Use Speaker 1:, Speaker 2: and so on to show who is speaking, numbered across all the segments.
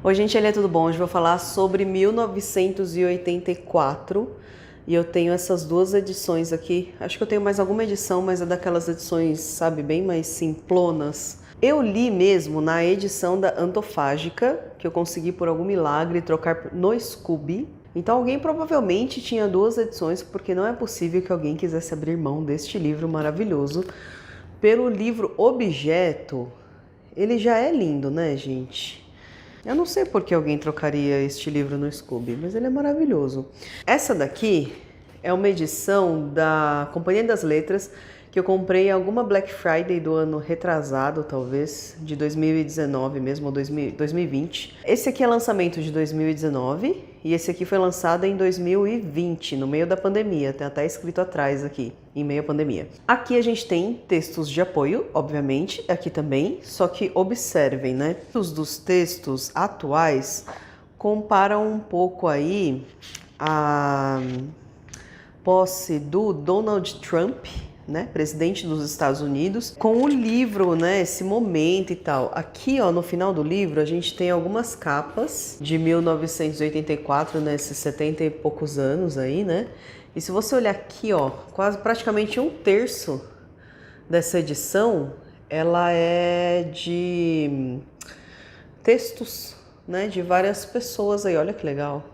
Speaker 1: Oi gente, tudo bom? Hoje eu vou falar sobre 1984 e eu tenho essas duas edições aqui. Acho que eu tenho mais alguma edição, mas é daquelas edições, sabe, bem mais simplonas. Eu li mesmo na edição da Antofágica, que eu consegui por algum milagre trocar no Scooby. Então alguém provavelmente tinha duas edições, porque não é possível que alguém quisesse abrir mão deste livro maravilhoso. Pelo livro Objeto, ele já é lindo, né, gente? Eu não sei por que alguém trocaria este livro no Scooby, mas ele é maravilhoso. Essa daqui é uma edição da Companhia das Letras que eu comprei em alguma Black Friday do ano retrasado, talvez, de 2019 mesmo, ou 2020. Esse aqui é lançamento de 2019 e esse aqui foi lançado em 2020, no meio da pandemia. Tem até escrito atrás aqui, em meio à pandemia. Aqui a gente tem textos de apoio, obviamente, aqui também, só que observem, né? Os dos textos atuais comparam um pouco aí a posse do Donald Trump, né, presidente dos Estados Unidos, com o livro, né, esse momento e tal. Aqui, ó, no final do livro, a gente tem algumas capas de 1984, né, esses 70 e poucos anos aí, né? E se você olhar aqui, ó, quase praticamente um terço dessa edição, ela é de textos, né, de várias pessoas aí. Olha que legal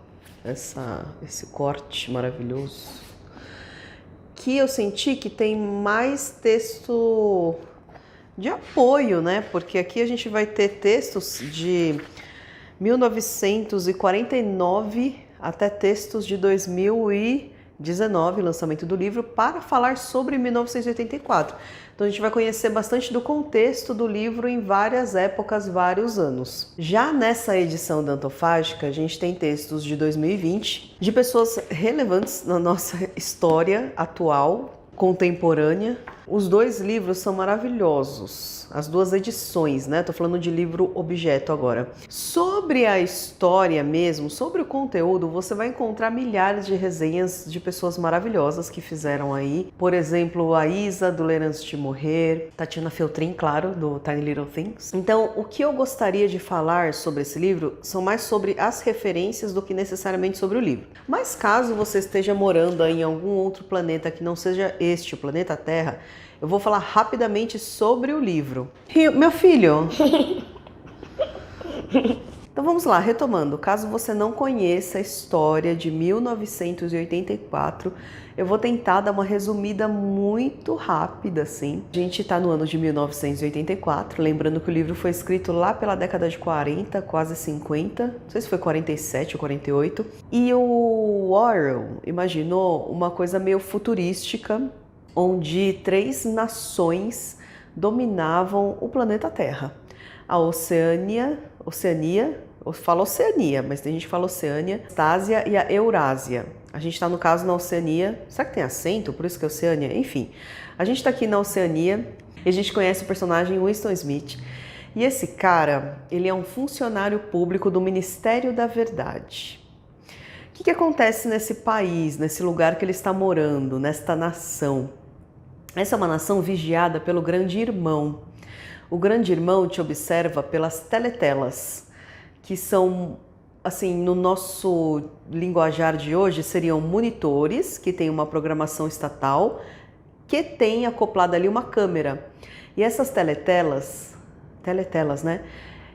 Speaker 1: esse corte maravilhoso. Que eu senti que tem mais texto de apoio, né? Porque aqui a gente vai ter textos de 1949 até textos de 2019, lançamento do livro, para falar sobre 1984. Então a gente vai conhecer bastante do contexto do livro em várias épocas, vários anos. Já nessa edição da Antofágica, a gente tem textos de 2020, de pessoas relevantes na nossa história atual, contemporânea. Os dois livros são maravilhosos, as duas edições, né? Tô falando de livro objeto agora. Sobre a história mesmo, sobre o conteúdo, você vai encontrar milhares de resenhas de pessoas maravilhosas que fizeram aí. Por exemplo, a Isa, do Ler Antes de Morrer, Tatiana Feltrin, claro, do Tiny Little Things. Então, o que eu gostaria de falar sobre esse livro são mais sobre as referências do que necessariamente sobre o livro. Mas caso você esteja morando aí em algum outro planeta que não seja este, o planeta Terra, eu vou falar rapidamente sobre o livro. Meu filho! Então vamos lá, retomando. Caso você não conheça a história de 1984, eu vou tentar dar uma resumida muito rápida, assim. A gente tá no ano de 1984, lembrando que o livro foi escrito lá pela década de 40, quase 50, não sei se foi 47 ou 48. E o Orwell imaginou uma coisa meio futurística, onde 3 nações dominavam o planeta Terra. A Oceania, eu falo Oceania, mas tem gente que fala Oceânia, Ásia e a Eurásia. A gente está no caso na Oceania, será que tem acento? Por isso que é Oceania? Enfim, a gente está aqui na Oceania e a gente conhece o personagem Winston Smith. E esse cara, ele é um funcionário público do Ministério da Verdade. O que acontece nesse país, nesse lugar que ele está morando, nesta nação? Essa é uma nação vigiada pelo Grande Irmão. O Grande Irmão te observa pelas teletelas, que são, assim, no nosso linguajar de hoje, seriam monitores, que tem uma programação estatal, que tem acoplada ali uma câmera. E essas teletelas, né?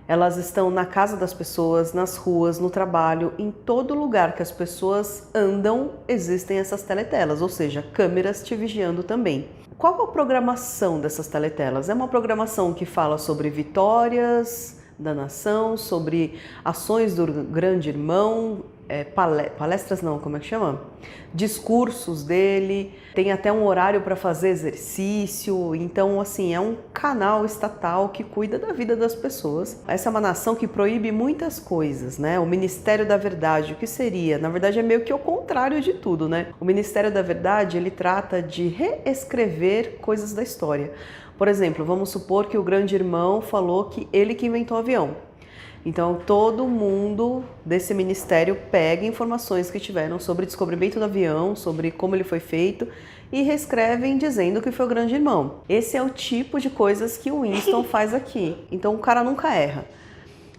Speaker 1: Elas estão na casa das pessoas, nas ruas, no trabalho, em todo lugar que as pessoas andam, existem essas teletelas, ou seja, câmeras te vigiando também. Qual a programação dessas teletelas? É uma programação que fala sobre vitórias da nação, sobre ações do Grande Irmão, palestras não, como é que chama? Discursos dele, tem até um horário para fazer exercício, então assim, é um canal estatal que cuida da vida das pessoas. Essa é uma nação que proíbe muitas coisas, né? O Ministério da Verdade, o que seria? Na verdade é meio que o contrário de tudo, né? O Ministério da Verdade, ele trata de reescrever coisas da história. Por exemplo, vamos supor que o Grande Irmão falou que ele que inventou o avião. Então, todo mundo desse ministério pega informações que tiveram sobre o descobrimento do avião, sobre como ele foi feito e reescrevem dizendo que foi o Grande Irmão. Esse é o tipo de coisas que o Winston faz aqui. Então, o cara nunca erra.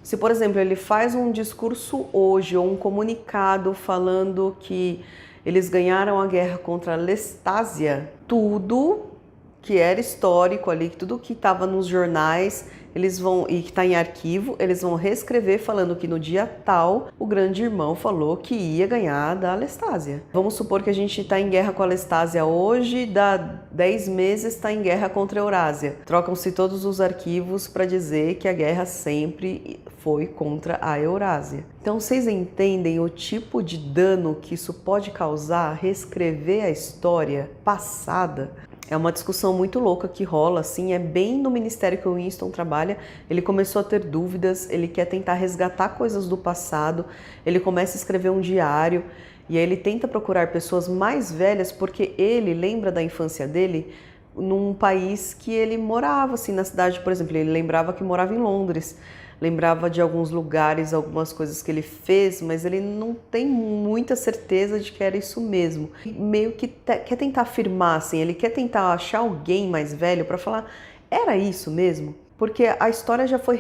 Speaker 1: Se, por exemplo, ele faz um discurso hoje ou um comunicado falando que eles ganharam a guerra contra a Lestásia, tudo que era histórico ali, tudo que estava nos jornais, eles vão, e que está em arquivo, eles vão reescrever falando que no dia tal o grande irmão falou que ia ganhar da Lestásia. Vamos supor que a gente está em guerra com a Lestásia hoje, dá 10 meses está em guerra contra a Eurásia. Trocam-se todos os arquivos para dizer que a guerra sempre foi contra a Eurásia. Então vocês entendem o tipo de dano que isso pode causar, reescrever a história passada? É uma discussão muito louca que rola, assim, é bem no ministério que o Winston trabalha. Ele começou a ter dúvidas, ele quer tentar resgatar coisas do passado, ele começa a escrever um diário e aí ele tenta procurar pessoas mais velhas porque ele lembra da infância dele num país que ele morava, assim, na cidade, por exemplo, ele lembrava que morava em Londres. Lembrava de alguns lugares, algumas coisas que ele fez, mas ele não tem muita certeza de que era isso mesmo. Meio que quer tentar afirmar, assim, ele quer tentar achar alguém mais velho para falar, era isso mesmo? Porque a história já foi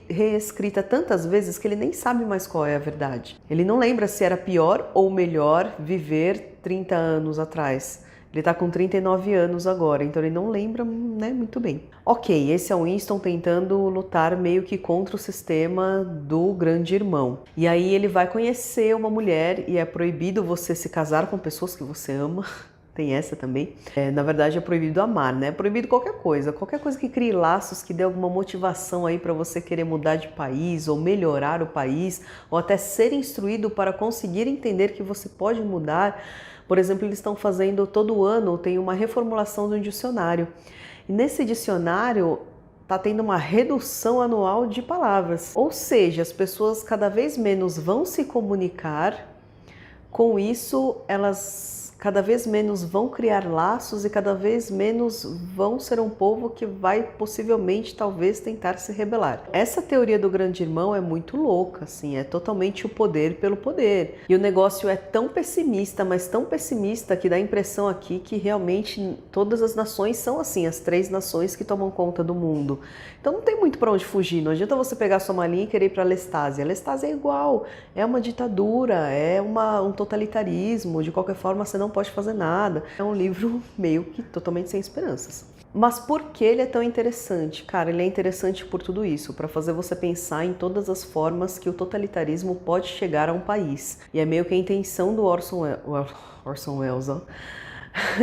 Speaker 1: reescrita tantas vezes que ele nem sabe mais qual é a verdade. Ele não lembra se era pior ou melhor viver 30 anos atrás. Ele tá com 39 anos agora, então ele não lembra, né, muito bem. Ok, esse é o Winston tentando lutar meio que contra o sistema do grande irmão. E aí ele vai conhecer uma mulher e é proibido você se casar com pessoas que você ama. Tem essa também. Na verdade é proibido amar, né? É proibido qualquer coisa que crie laços, que dê alguma motivação aí para você querer mudar de país ou melhorar o país, ou até ser instruído para conseguir entender que você pode mudar. Por exemplo, eles estão fazendo todo ano, tem uma reformulação de um dicionário. E nesse dicionário está tendo uma redução anual de palavras. Ou seja, as pessoas cada vez menos vão se comunicar, com isso elas cada vez menos vão criar laços e cada vez menos vão ser um povo que vai possivelmente, talvez, tentar se rebelar. Essa teoria do grande irmão é muito louca, assim, é totalmente o poder pelo poder. E o negócio é tão pessimista, mas tão pessimista que dá a impressão aqui que realmente todas as nações são assim, as 3 nações que tomam conta do mundo. Então não tem muito para onde fugir, não adianta você pegar sua malinha e querer ir para a Lestásia. A Lestásia é igual, é uma ditadura, é um totalitarismo, de qualquer forma você não pode fazer nada. É um livro meio que totalmente sem esperanças. Mas por que ele é tão interessante? Cara, ele é interessante por tudo isso, para fazer você pensar em todas as formas que o totalitarismo pode chegar a um país. E é meio que a intenção do Orson Welles, ó,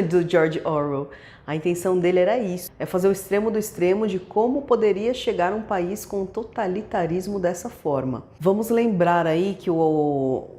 Speaker 1: do George Orwell. A intenção dele era isso, é fazer o extremo do extremo de como poderia chegar um país com totalitarismo dessa forma. Vamos lembrar aí que o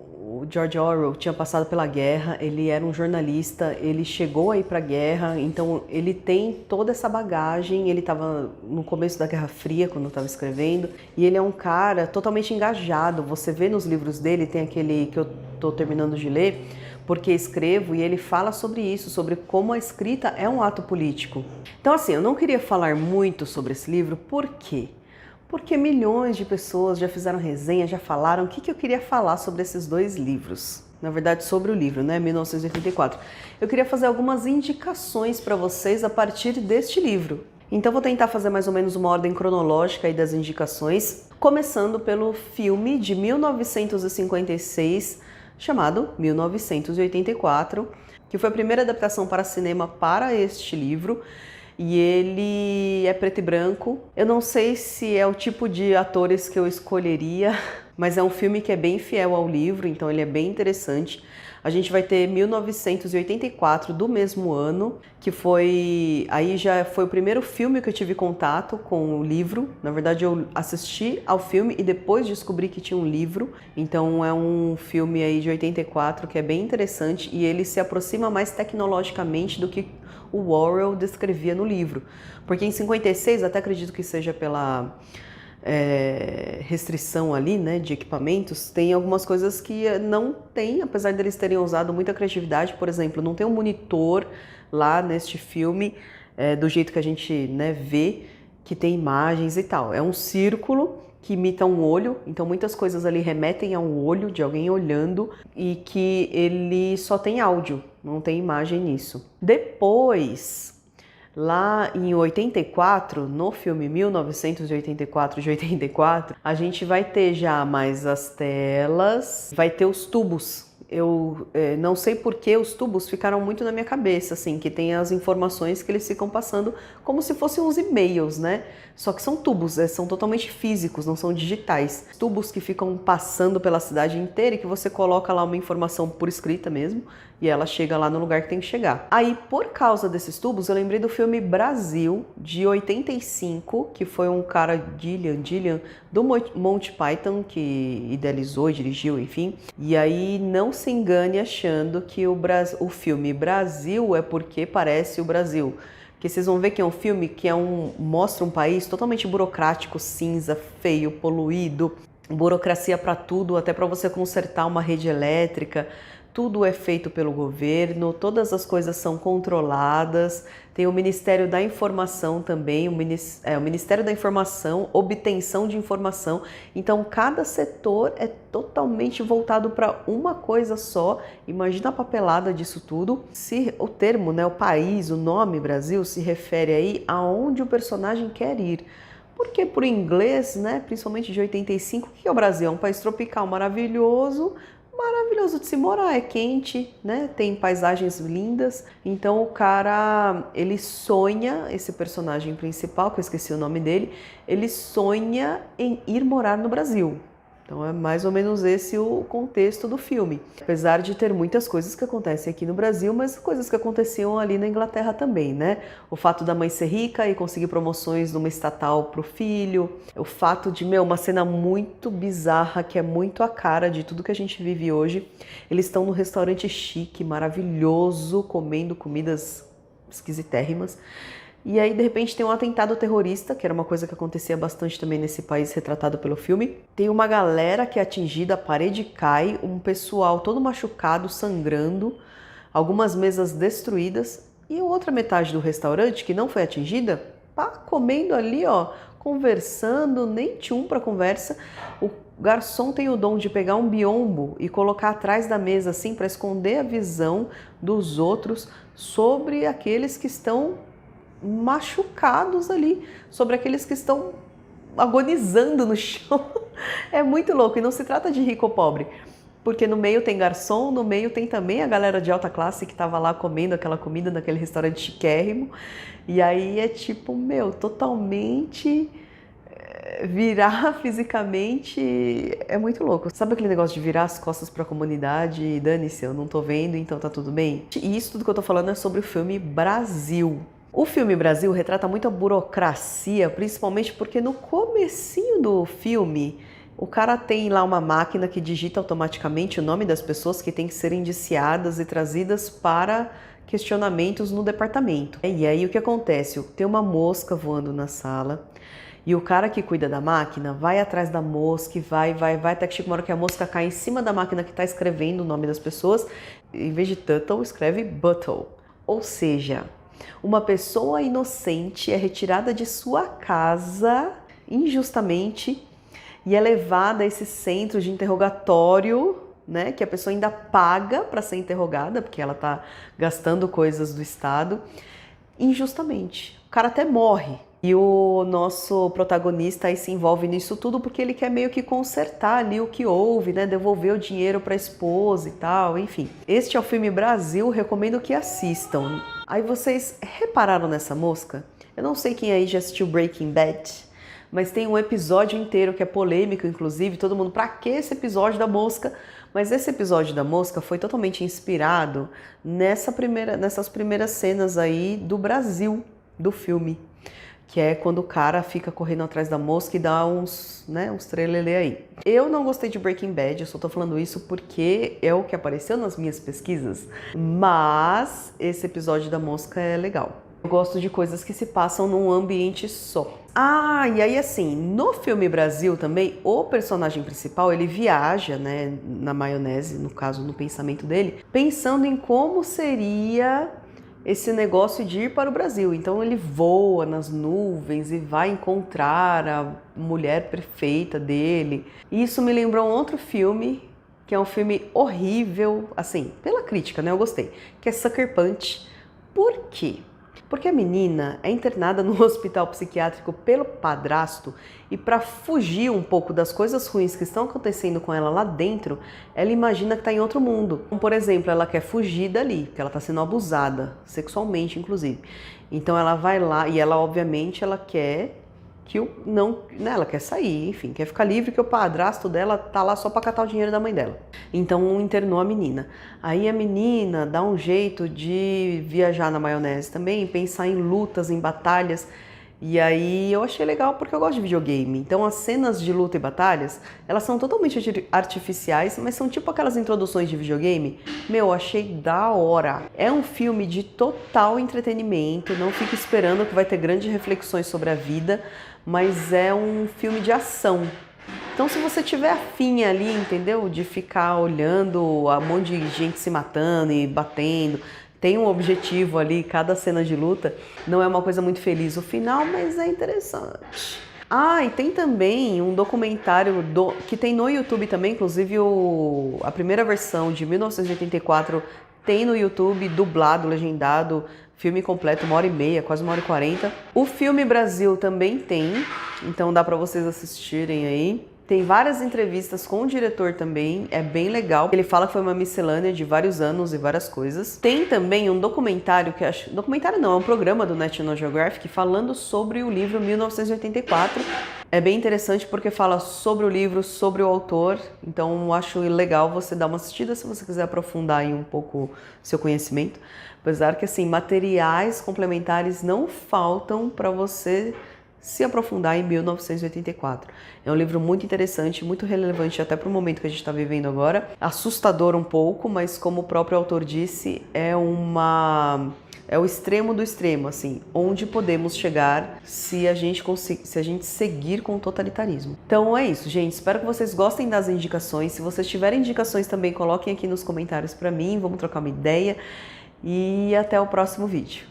Speaker 1: George Orwell tinha passado pela guerra, ele era um jornalista, ele chegou aí para a guerra, então ele tem toda essa bagagem, ele estava no começo da Guerra Fria quando estava escrevendo, e ele é um cara totalmente engajado. Você vê nos livros dele, tem aquele que eu estou terminando de ler, Porque Escrevo, e ele fala sobre isso, sobre como a escrita é um ato político. Então assim, eu não queria falar muito sobre esse livro, por quê? Porque milhões de pessoas já fizeram resenha, já falaram o que eu queria falar sobre esses 2 livros. Na verdade, sobre o livro, né, 1984. Eu queria fazer algumas indicações para vocês a partir deste livro. Então vou tentar fazer mais ou menos uma ordem cronológica aí das indicações, começando pelo filme de 1956, chamado 1984, que foi a primeira adaptação para cinema para este livro. E ele é preto e branco. Eu não sei se é o tipo de atores que eu escolheria, mas é um filme que é bem fiel ao livro, então ele é bem interessante. A gente vai ter 1984 do mesmo ano, que aí já foi o primeiro filme que eu tive contato com o livro. Na verdade, eu assisti ao filme e depois descobri que tinha um livro. Então é um filme aí de 84 que é bem interessante e ele se aproxima mais tecnologicamente do que o Orwell descrevia no livro. Porque em 56, até acredito que seja pela restrição ali, né, de equipamentos, tem algumas coisas que não tem, apesar deles terem usado muita criatividade. Por exemplo, não tem um monitor lá neste filme do jeito que a gente, né, vê, que tem imagens e tal. É um círculo que imita um olho, então muitas coisas ali remetem a um olho de alguém olhando e que ele só tem áudio, não tem imagem nisso. Depois Lá em 84, no filme 1984 de 84, a gente vai ter já mais as telas, vai ter os tubos. Eu não sei por que os tubos ficaram muito na minha cabeça, assim, que tem as informações que eles ficam passando como se fossem uns e-mails, né? Só que são tubos, são totalmente físicos, não são digitais. Tubos que ficam passando pela cidade inteira e que você coloca lá uma informação por escrita mesmo e ela chega lá no lugar que tem que chegar. Aí, por causa desses tubos, eu lembrei do filme Brasil, de 85, que foi um cara, Gillian, do Monty Python, que idealizou e dirigiu, enfim. E aí, não se engane achando que o filme Brasil é porque parece o Brasil. Porque vocês vão ver que é um filme que mostra um país totalmente burocrático, cinza, feio, poluído, burocracia para tudo, até para você consertar uma rede elétrica. Tudo é feito pelo governo, todas as coisas são controladas. Tem o Ministério da Informação também, o Ministério da Informação, obtenção de informação. Então, cada setor é totalmente voltado para uma coisa só. Imagina a papelada disso tudo. Se o termo, né, o país, o nome Brasil, se refere aí aonde o personagem quer ir. Porque por inglês, né, principalmente de 85, o que é o Brasil? É um país tropical maravilhoso de se morar, é quente, né? Tem paisagens lindas. Então o cara, ele sonha, esse personagem principal, que eu esqueci o nome dele, ele sonha em ir morar no Brasil. Então é mais ou menos esse o contexto do filme. Apesar de ter muitas coisas que acontecem aqui no Brasil, mas coisas que aconteciam ali na Inglaterra também, né? O fato da mãe ser rica e conseguir promoções numa estatal pro filho. O fato de, uma cena muito bizarra, que é muito a cara de tudo que a gente vive hoje. Eles estão num restaurante chique, maravilhoso, comendo comidas esquisitérrimas. E aí, de repente, tem um atentado terrorista, que era uma coisa que acontecia bastante também nesse país retratado pelo filme. Tem uma galera que é atingida, a parede cai, um pessoal todo machucado, sangrando, algumas mesas destruídas e a outra metade do restaurante, que não foi atingida, tá comendo ali, ó, conversando, nem tchum pra conversa. O garçom tem o dom de pegar um biombo e colocar atrás da mesa, assim, para esconder a visão dos outros sobre aqueles que estão machucados ali, sobre aqueles que estão agonizando no chão. É muito louco, e não se trata de rico ou pobre, porque no meio tem garçom, no meio tem também a galera de alta classe que estava lá comendo aquela comida naquele restaurante chiquérrimo, e aí é tipo, totalmente virar fisicamente é muito louco. Sabe aquele negócio de virar as costas para a comunidade e dane-se, eu não tô vendo, então tá tudo bem? E isso tudo que eu tô falando é sobre o filme Brasil. O filme Brasil retrata muito a burocracia, principalmente porque no comecinho do filme, o cara tem lá uma máquina que digita automaticamente o nome das pessoas que têm que ser indiciadas e trazidas para questionamentos no departamento. E aí o que acontece? Tem uma mosca voando na sala e o cara que cuida da máquina vai atrás da mosca e vai, até que chega uma hora que a mosca cai em cima da máquina que está escrevendo o nome das pessoas. Em vez de Tuttle, escreve Buttle. Ou seja, uma pessoa inocente é retirada de sua casa injustamente e é levada a esse centro de interrogatório, né, que a pessoa ainda paga para ser interrogada, porque ela está gastando coisas do Estado, injustamente. O cara até morre. E o nosso protagonista aí se envolve nisso tudo porque ele quer meio que consertar ali o que houve, né? Devolver o dinheiro para a esposa e tal, enfim. Este é o filme Brasil, recomendo que assistam. Aí vocês repararam nessa mosca? Eu não sei quem aí já assistiu Breaking Bad, mas tem um episódio inteiro que é polêmico, inclusive, todo mundo, pra que esse episódio da mosca? Mas esse episódio da mosca foi totalmente inspirado nessas primeiras cenas aí do Brasil, do filme. Que é quando o cara fica correndo atrás da mosca e dá uns trelelê aí. Eu não gostei de Breaking Bad, eu só tô falando isso porque é o que apareceu nas minhas pesquisas, mas esse episódio da mosca é legal. Eu gosto de coisas que se passam num ambiente só. Ah, e aí assim, no filme Brasil também, o personagem principal, ele viaja, né, na maionese, no caso, no pensamento dele, pensando em como seria esse negócio de ir para o Brasil. Então ele voa nas nuvens e vai encontrar a mulher perfeita dele. E isso me lembrou um outro filme, que é um filme horrível, assim, pela crítica, né? Eu gostei, que é Sucker Punch. Por quê? Porque a menina é internada no hospital psiquiátrico pelo padrasto e para fugir um pouco das coisas ruins que estão acontecendo com ela lá dentro, ela imagina que está em outro mundo. Então, por exemplo, ela quer fugir dali, porque ela está sendo abusada, sexualmente inclusive. Então ela vai lá e ela obviamente ela quer que ela quer sair, enfim, quer ficar livre, que o padrasto dela tá lá só para catar o dinheiro da mãe dela. Então internou a menina. Aí a menina dá um jeito de viajar na maionese também, pensar em lutas, em batalhas. E aí eu achei legal porque eu gosto de videogame. Então as cenas de luta e batalhas, elas são totalmente artificiais, mas são tipo aquelas introduções de videogame. Meu, achei da hora. É um filme de total entretenimento, não fique esperando que vai ter grandes reflexões sobre a vida, mas é um filme de ação. Então se você tiver afim ali, entendeu? De ficar olhando um monte de gente se matando e batendo, tem um objetivo ali, cada cena de luta, não é uma coisa muito feliz o final, mas é interessante. Ah, e tem também um documentário que tem no YouTube também, inclusive a primeira versão de 1984 tem no YouTube, dublado, legendado, filme completo, 1h30, quase 1h40. O Filme Brasil também tem, então dá pra vocês assistirem aí. Tem várias entrevistas com o diretor também, é bem legal. Ele fala que foi uma miscelânea de vários anos e várias coisas. Tem também um documentário que acho... Documentário não, é um programa do National Geographic falando sobre o livro 1984. É bem interessante porque fala sobre o livro, sobre o autor. Então acho legal você dar uma assistida se você quiser aprofundar aí um pouco seu conhecimento. Apesar que assim, materiais complementares não faltam para você se aprofundar em 1984. É um livro muito interessante, muito relevante até para o momento que a gente está vivendo agora. Assustador um pouco, mas como o próprio autor disse, é o extremo do extremo, assim, onde podemos chegar se a gente seguir com o totalitarismo. Então é isso, gente. Espero que vocês gostem das indicações. Se vocês tiverem indicações também, coloquem aqui nos comentários para mim. Vamos trocar uma ideia e até o próximo vídeo.